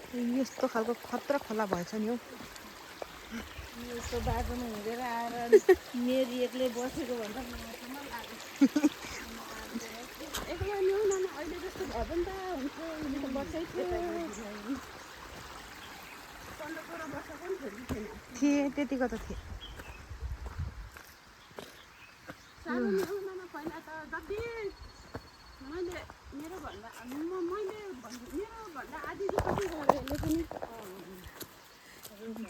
यस्तो खालको खतरा खोला भएछ नि हौ। यस्तो बाटोमा हिँडेर आएर मेरी एक्लै बसेको भन्दा मलाई लाग्यो एक्लै ल्याउ न अहिले जस्तो भए पनि त हुन्थ्यो अहिले त बर्षै थियो 15-16 वर्षको पनि थिएँ त्यतिको त थिएँ। सानो ल्याउन पहिला त जति मैले मेरोभन्दा आधी जस्तो चाहिँ गरेँ यसले पनि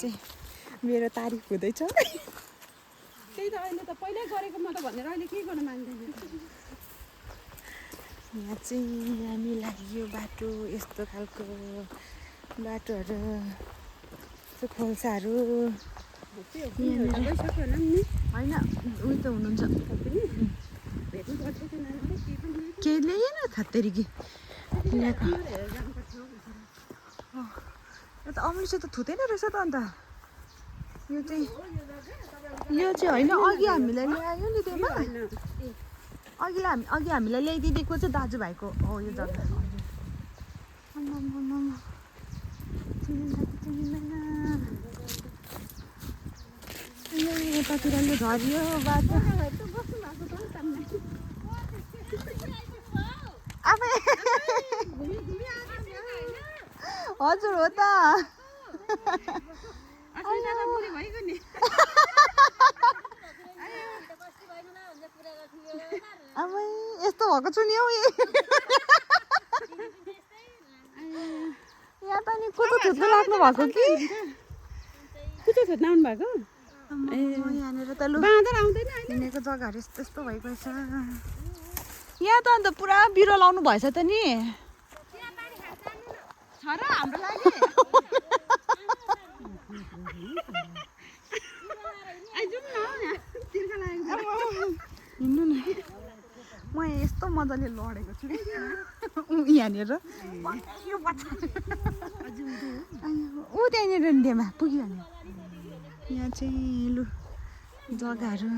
चाहिँ मेरो तारिफ हुँदैछ। त्यही त अहिले त पहिल्यै गरेको म त भनेर अहिले के गर्न मान्दैन। यहाँ चाहिँ हामी लाग्यो बाटो यस्तो खालको बाटोहरू खोल्साहरू होइन उयो त हुनुहुन्छ केही ल्याएन खत्तेरी कि ल्याएको यो त अमृत त थुँदैन रहेछ त अन्त यो चाहिँ होइन अघि हामीलाई ल्यायो नि त्यसमा अघि हामीलाई ल्याइदिएको चाहिँ दाजुभाइको हो यो जग्गा। यतातिर यो झरियो बाटो हजुर हो त आमै यस्तो भएको छु नि हौ यहाँ त नि कुचो थुत्रो लाग्नु भएको कि कुचो थुत्न आउनु भएको यहाँनिर त लु बाँदर आउँदैन हिँडेको जग्गाहरू यस्तो यस्तो भएको छ। यहाँ त अन्त पुरा बिरुवा लाउनु भएछ त नि छ र हाम्रो लागि हिँड्नु न म यस्तो मजाले लडेको छु यहाँनिर ऊ त्यहाँनिर डेमा पुग्यो भने यहाँ चाहिँ लु जग्गाहरू